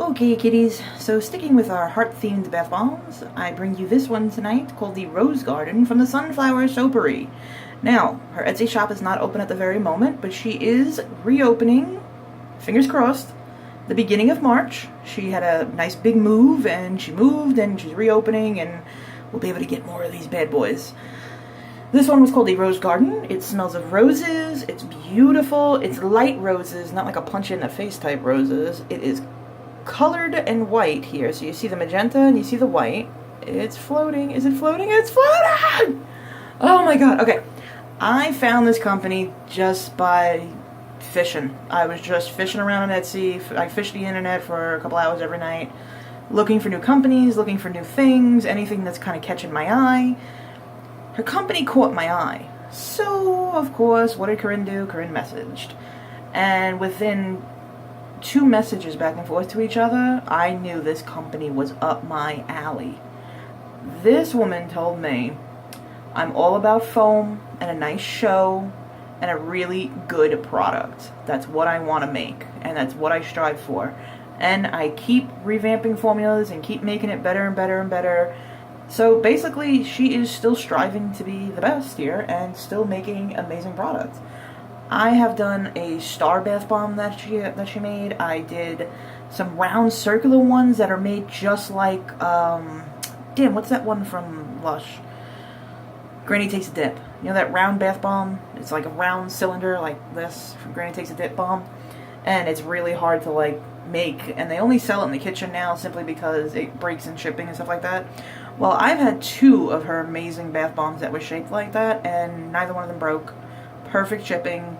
Okay, kitties, so sticking with our heart-themed bath bombs, I bring you this one tonight called the Rose Garden from the Sunflower Soapery. Now, her Etsy shop is not open at the very moment, but she is reopening, fingers crossed, the beginning of March. She had a nice big move, and she moved, and she's reopening, and we'll be able to get more of these bad boys. This one was called the Rose Garden. It smells of roses, it's beautiful, it's light roses, not like a punch-in-the-face type roses. It is colored and white here, so you see the magenta and you see the white. It's floating. Is it floating? It's floating! Oh my god. Okay, I found this company just by fishing. I was just fishing around on Etsy. I fished the internet for a couple hours every night, looking for new companies, looking for new things, anything that's kind of catching my eye. Her company caught my eye, so of course, what did Corinne do? Corinne messaged, and within 2 messages back and forth to each other, I knew this company was up my alley. This woman told me, I'm all about foam and a nice show and a really good product. That's what I want to make, and that's what I strive for. And I keep revamping formulas and keep making it better and better and better. So basically, she is still striving to be the best here and still making amazing products. I have done a star bath bomb that she made. I did some round circular ones that are made just like, damn, what's that one from Lush? Granny Takes a Dip. You know that round bath bomb? It's like a round cylinder like this from Granny Takes a Dip bomb. And it's really hard to like make. And they only sell it in the kitchen now simply because it breaks in shipping and stuff like that. Well, I've had 2 of her amazing bath bombs that were shaped like that, and neither one of them broke. Perfect shipping,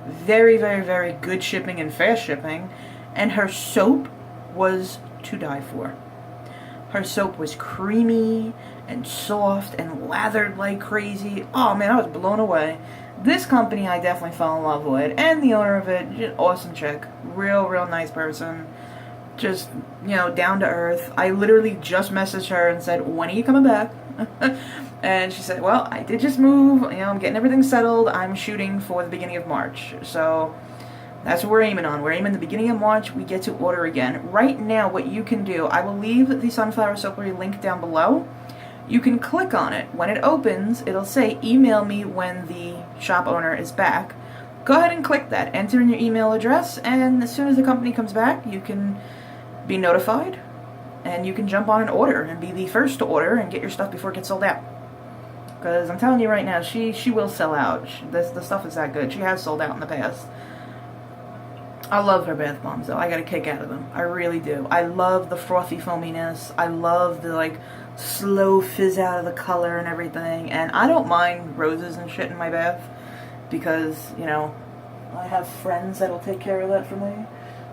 very, very, very good shipping and fast shipping, and her soap was to die for. Her soap was creamy and soft and lathered like crazy. Oh man, I was blown away. This company I definitely fell in love with, and the owner of it, just awesome chick, real nice person, just, you know, down to earth. I literally just messaged her and said, when are you coming back? And she said, well, I did just move, you know, I'm getting everything settled, I'm shooting for the beginning of March. So that's what we're aiming on. We're aiming the beginning of March, we get to order again. Right now, what you can do, I will leave the Sunflower Soapery link down below. You can click on it. When it opens, it'll say, email me when the shop owner is back. Go ahead and click that, enter in your email address, and as soon as the company comes back, you can be notified, and you can jump on an order and be the first to order and get your stuff before it gets sold out. Because I'm telling you right now, she will sell out. The stuff is that good. She has sold out in the past. I love her bath bombs, though. I got a kick out of them. I really do. I love the frothy foaminess. I love the, like, slow fizz out of the color and everything. And I don't mind roses and shit in my bath because, you know, I have friends that'll take care of that for me.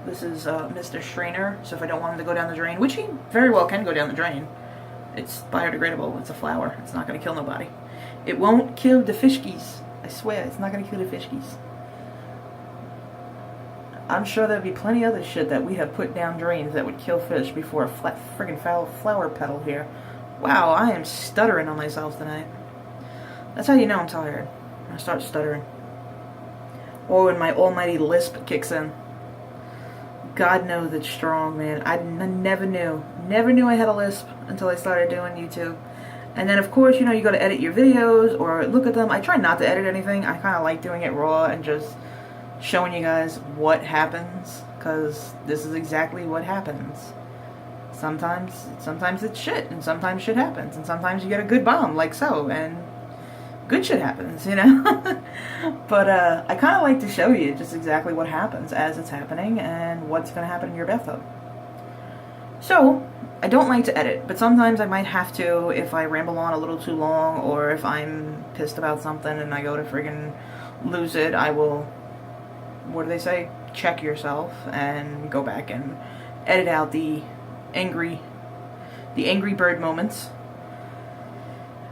This is Mr. Schreiner, so if I don't want him to go down the drain, which he very well can go down the drain. It's biodegradable. It's a flower. It's not going to kill nobody. It won't kill the fishkies. I swear, it's not going to kill the fishkies. I'm sure there'd be plenty of other shit that we have put down drains that would kill fish before a flat friggin' foul flower petal here. Wow, I am stuttering on myself tonight. That's how you know I'm tired. I start stuttering. Or when my almighty lisp kicks in. God knows it's strong, man. I never knew. Never knew I had a lisp until I started doing YouTube. And then, of course, you know, you got to edit your videos or look at them. I try not to edit anything. I kind of like doing it raw and just showing you guys what happens. Because this is exactly what happens. Sometimes it's shit. And sometimes shit happens. And sometimes you get a good bomb, like so. And good shit happens, you know? But I kind of like to show you just exactly what happens as it's happening and what's going to happen in your bathtub. So, I don't like to edit, but sometimes I might have to if I ramble on a little too long or if I'm pissed about something and I go to friggin' lose it, I will, what do they say? Check yourself and go back and edit out the angry bird moments.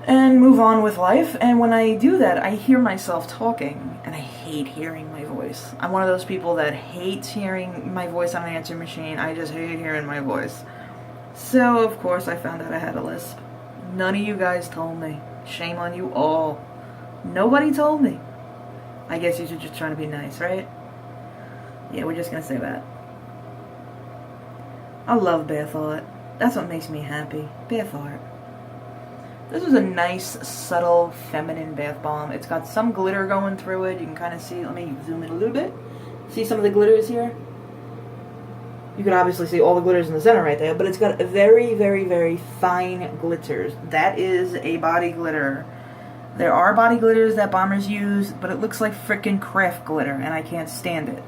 And move on with life, and when I do that, I hear myself talking, and I hate hearing my voice. I'm one of those people that hates hearing my voice on an answering machine. I just hate hearing my voice. So, of course, I found out I had a lisp. None of you guys told me. Shame on you all. Nobody told me. I guess you're just trying to be nice, right? Yeah, we're just gonna say that. I love bath art. That's what makes me happy. Bath art. This is a nice, subtle, feminine bath bomb. It's got some glitter going through it. You can kind of see, let me zoom in a little bit. See some of the glitters here? You can obviously see all the glitters in the center right there, but it's got a very, very, very fine glitters. That is a body glitter. There are body glitters that bombers use, but it looks like frickin' craft glitter, and I can't stand it.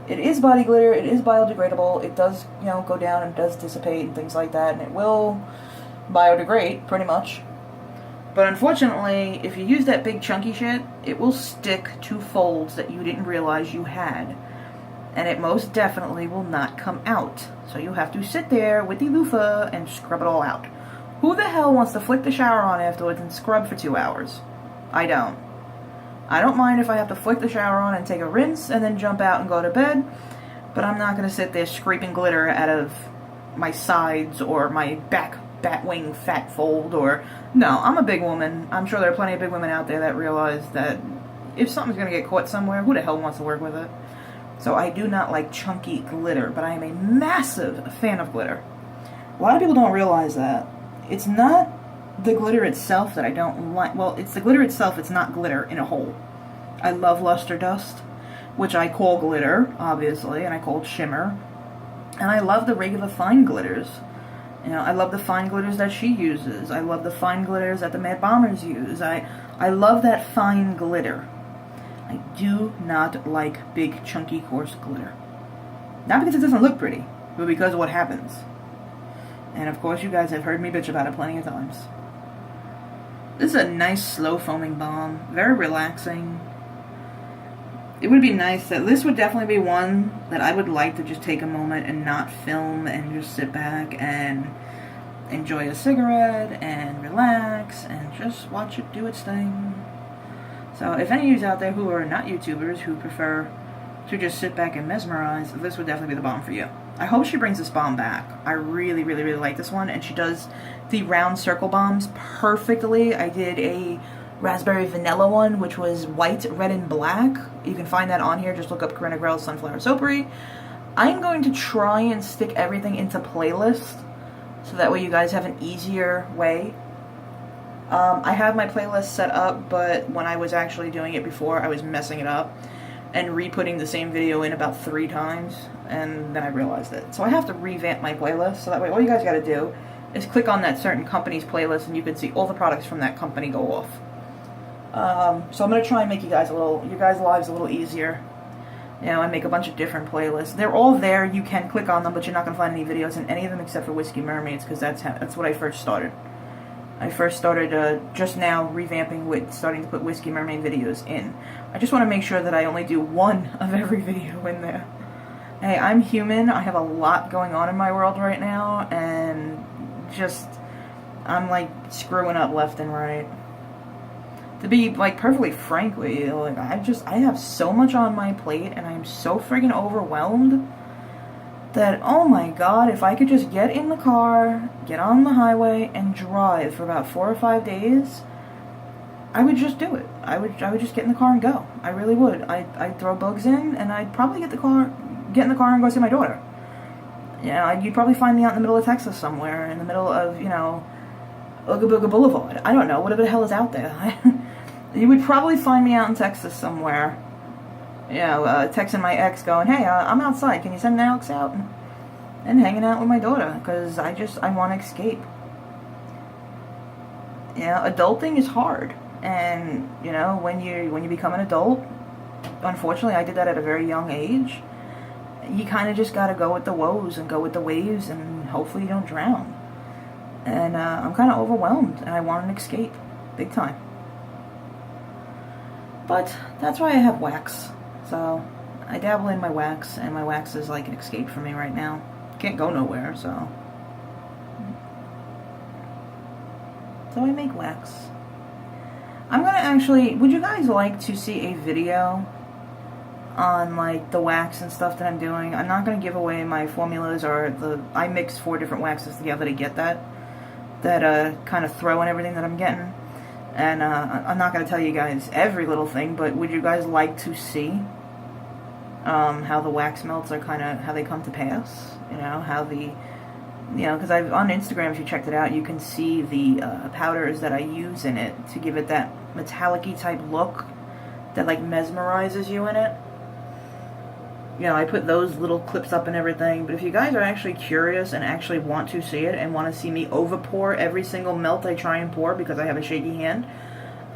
It is body glitter, it is biodegradable, it does, you know, go down and does dissipate and things like that, and it will biodegrade, pretty much. But unfortunately, if you use that big chunky shit, it will stick to folds that you didn't realize you had. And it most definitely will not come out. So you have to sit there with the loofah and scrub it all out. Who the hell wants to flick the shower on afterwards and scrub for 2 hours? I don't. I don't mind if I have to flick the shower on and take a rinse and then jump out and go to bed, but I'm not going to sit there scraping glitter out of my sides or my back batwing fat fold or... No, I'm a big woman. I'm sure there are plenty of big women out there that realize that if something's going to get caught somewhere, who the hell wants to work with it? So I do not like chunky glitter, but I am a massive fan of glitter. A lot of people don't realize that. It's not the glitter itself that I don't like. Well, it's the glitter itself, it's not glitter in a whole. I love luster dust, which I call glitter, obviously, and I call it shimmer. And I love the regular fine glitters. You know, I love the fine glitters that she uses. I love the fine glitters that the Mad Bombers use. I love that fine glitter. I do not like big, chunky, coarse glitter. Not because it doesn't look pretty, but because of what happens. And of course, you guys have heard me bitch about it plenty of times. This is a nice, slow foaming bomb. Very relaxing. It would be nice that this would definitely be one that I would like to just take a moment and not film and just sit back and enjoy a cigarette and relax and just watch it do its thing. So if any of you out there who are not YouTubers who prefer to just sit back and mesmerize, this would definitely be the bomb for you. I hope she brings this bomb back. I really, really, really like this one, and she does the round circle bombs perfectly. I did a raspberry vanilla one, which was white, red, and black. You can find that on here. Just look up Corinne Agrell Sunflower Soapery. I'm going to try and stick everything into playlist, so that way you guys have an easier way. I have my playlist set up, but when I was actually doing it before, I was messing it up and re-putting the same video in about 3 times, and then I realized it. So I have to revamp my playlist, so that way all you guys gotta do is click on that certain company's playlist and you can see all the products from that company go off. So I'm gonna try and make you guys lives a little easier. You know, I make a bunch of different playlists. They're all there, you can click on them, but you're not gonna find any videos in any of them except for Whiskey Mermaids, because that's what I first started. I first started just now revamping with starting to put Whiskey Mermaid videos in. I just want to make sure that I only do one of every video in there. Hey, I'm human. I have a lot going on in my world right now, and just, I'm like screwing up left and right. To be like perfectly frank with you, like I have so much on my plate, and I'm so friggin' overwhelmed that, oh my god, if I could just get in the car, get on the highway, and drive for about 4 or 5 days, I would just do it. I would just get in the car and go. I really would. I'd throw bugs in, and I'd probably get in the car and go see my daughter. Yeah, you'd probably find me out in the middle of Texas somewhere, in the middle of, you know, Ooga Booga Boulevard. I don't know, whatever the hell is out there. You would probably find me out in Texas somewhere. You know, texting my ex going, hey, I'm outside, can you send Alex out? And hanging out with my daughter, because I want to escape. You know, adulting is hard. And, you know, when you become an adult, unfortunately I did that at a very young age, you kind of just got to go with the woes and go with the waves, and hopefully you don't drown. And I'm kind of overwhelmed, and I want an escape. Big time. But that's why I have wax. So I dabble in my wax, and my wax is like an escape for me right now. Can't go nowhere, so I make wax. I'm gonna actually, would you guys like to see a video on like the wax and stuff that I'm doing? I'm not gonna give away my formulas, or I mix 4 different waxes together to get that kind of throw and everything that I'm getting. And I'm not gonna tell you guys every little thing, but would you guys like to see how the wax melts are how they come to pass? You know, how the you know, because on Instagram, if you checked it out, you can see the powders that I use in it to give it that metallic-y type look that like mesmerizes you in it. You know, I put those little clips up and everything, but if you guys are actually curious and actually want to see it and want to see me over pour every single melt I try and pour because I have a shaky hand,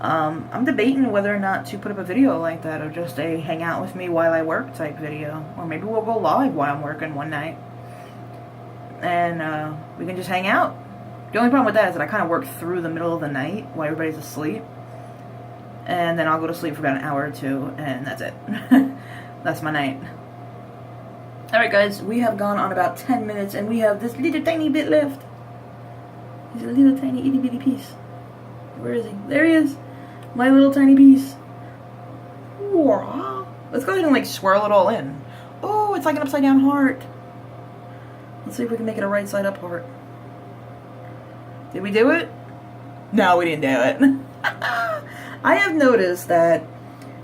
I'm debating whether or not to put up a video like that, or just a hang out with me while I work type video, or maybe we'll go live while I'm working one night and we can just hang out. The only problem with that is that I kind of work through the middle of the night while everybody's asleep, and then I'll go to sleep for about an hour or two, and that's it. That's my night. Alright guys, we have gone on about 10 minutes and we have this little tiny bit left. There's a little tiny itty bitty piece. Where is he? There he is. My little tiny piece. Whoa. Let's go ahead and like swirl it all in. Oh, it's like an upside down heart. Let's see if we can make it a right side up heart. Did we do it? No, we didn't do it. I have noticed that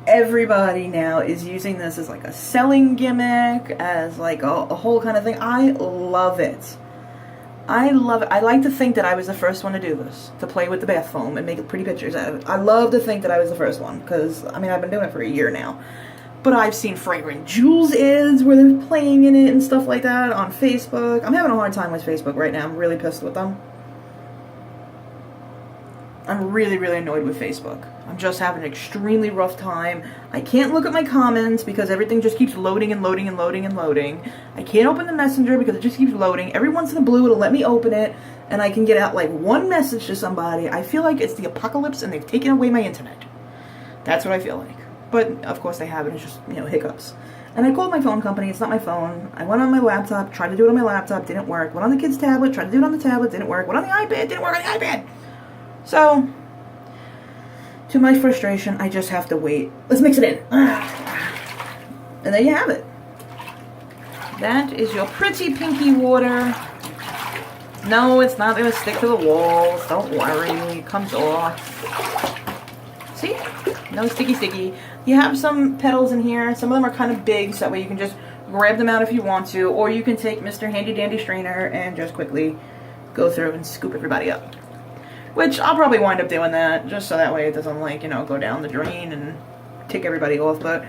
everybody now is using this as like a selling gimmick, as like a whole kind of thing. I love it. I love it. I like to think that I was the first one to do this, to play with the bath foam and make pretty pictures out of it. I love to think that I was the first one, because, I mean, I've been doing it for a year now. But I've seen Fragrant Jewels ads where they're playing in it and stuff like that on Facebook. I'm having a hard time with Facebook right now. I'm really pissed with them. I'm really, really annoyed with Facebook. I'm just having an extremely rough time. I can't look at my comments because everything just keeps loading and loading and loading and loading. I can't open the messenger because it just keeps loading. Every once in a blue it'll let me open it and I can get out like one message to somebody. I feel like it's the apocalypse and they've taken away my internet. That's what I feel like. But of course they haven't. It's just, you know, hiccups. And I called my phone company. It's not my phone. I went on my laptop, tried to do it on my laptop, didn't work. Went on the kid's tablet, tried to do it on the tablet, didn't work. Went on the iPad, didn't work on the iPad. So, to my frustration, I just have to wait. Let's mix it in. And there you have it. That is your pretty pinky water. No, it's not going to stick to the walls. Don't worry. It comes off. See? No sticky. You have some petals in here. Some of them are kind of big, so that way you can just grab them out if you want to. Or you can take Mr. Handy Dandy Strainer and just quickly go through and scoop everybody up. Which I'll probably wind up doing that, just so that way it doesn't, like, you know, go down the drain and tick everybody off. But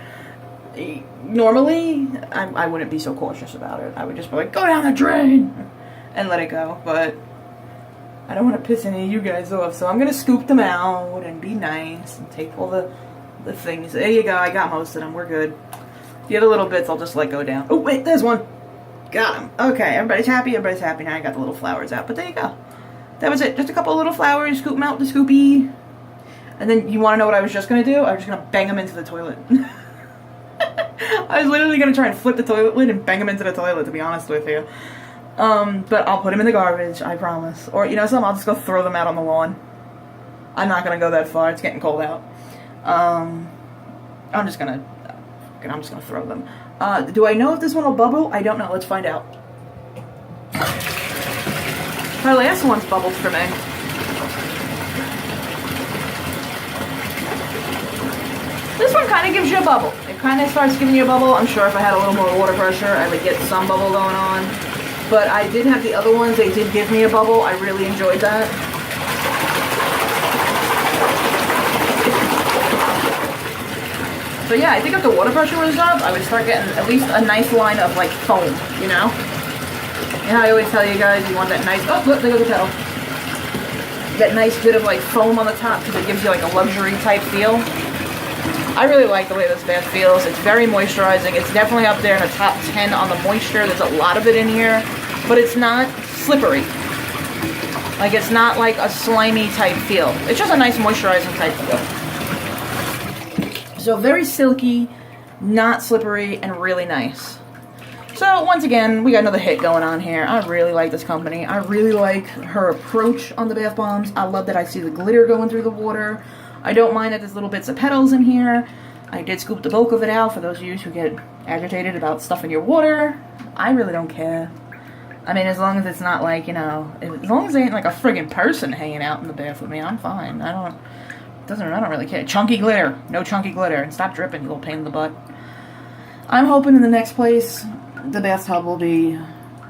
normally, I wouldn't be so cautious about it. I would just be like, go down the drain! And let it go. But I don't want to piss any of you guys off, so I'm going to scoop them out and be nice and take all the things. There you go, I got most of them. We're good. The other little bits I'll just let go down. Oh, wait, there's one. Got him. Okay, everybody's happy. Everybody's happy. Now I got the little flowers out. But there you go. That was it. Just a couple of little flowers. Scoop them out with the scoopy. And then you want to know what I was just going to do? I was just going to bang them into the toilet. I was literally going to try and flip the toilet lid and bang them into the toilet, to be honest with you. But I'll put them in the garbage, I promise. Or, you know something? I'll just go throw them out on the lawn. I'm not going to go that far. It's getting cold out. I'm just going to throw them. Do I know if this one will bubble? I don't know. Let's find out. My last one's bubbled for me. This one kind of gives you a bubble. It kind of starts giving you a bubble. I'm sure if I had a little more water pressure, I would get some bubble going on. But I did have the other ones. They did give me a bubble. I really enjoyed that. So yeah, I think if the water pressure was up, I would start getting at least a nice line of like foam, you know? You know, I always tell you guys, you want that nice, oh look, there goes the petal. That nice bit of like foam on the top because it gives you like a luxury type feel. I really like the way this bath feels. It's very moisturizing. It's definitely up there in the top 10 on the moisture. There's a lot of it in here, but it's not slippery. Like it's not like a slimy type feel. It's just a nice moisturizing type feel. So very silky, not slippery, and really nice. So once again, we got another hit going on here. I really like this company. I really like her approach on the bath bombs. I love that I see the glitter going through the water. I don't mind that there's little bits of petals in here. I did scoop the bulk of it out for those of you who get agitated about stuff in your water. I really don't care. I mean, as long as it's not like, you know, as long as there ain't like a friggin' person hanging out in the bath with me, I'm fine. I don't really care. Chunky glitter. No chunky glitter. And stop dripping, you little pain in the butt. I'm hoping in the next place, the bathtub will be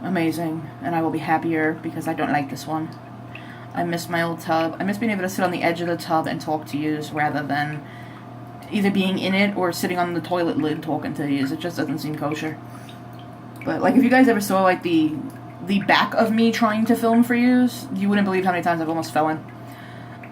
amazing, and I will be happier because I don't like this one. I miss my old tub. I miss being able to sit on the edge of the tub and talk to yous rather than either being in it or sitting on the toilet lid talking to yous. It just doesn't seem kosher. But, like, if you guys ever saw, like, the back of me trying to film for yous, you wouldn't believe how many times I've almost fell in.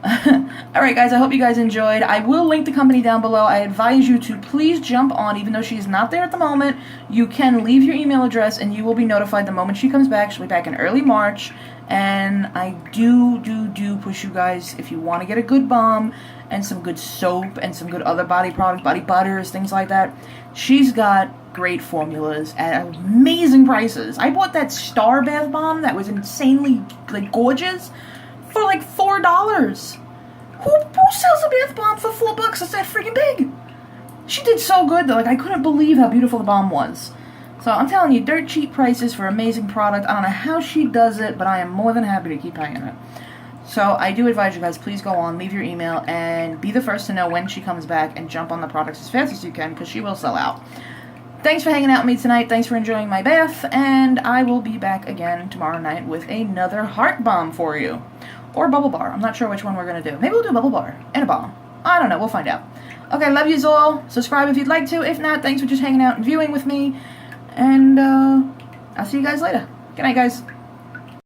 Alright guys, I hope you guys enjoyed. I will link the company down below. I advise you to please jump on, even though she's not there at the moment. You can leave your email address and you will be notified the moment she comes back. She'll be back in early March. And I do push you guys, if you want to get a good balm and some good soap and some good other body products, body butters, things like that, she's got great formulas at amazing prices. I bought that Star Bath Bomb that was insanely, like, gorgeous for like $4. Who sells a bath bomb for $4 that's that freaking big? She did so good though. Like, I couldn't believe how beautiful the bomb was. So I'm telling you, dirt cheap prices for amazing product. I don't know how she does it, but I am more than happy to keep paying it. So I do advise you guys, please go on, leave your email, and be the first to know when she comes back and jump on the products as fast as you can, because she will sell out. Thanks for hanging out with me tonight. Thanks for enjoying my bath, and I will be back again tomorrow night with another heart balm for you. Or bubble bar. I'm not sure which one we're going to do. Maybe we'll do a bubble bar and a balm. I don't know. We'll find out. Okay, love yous all. Subscribe if you'd like to. If not, thanks for just hanging out and viewing with me. And I'll see you guys later. Good night, guys.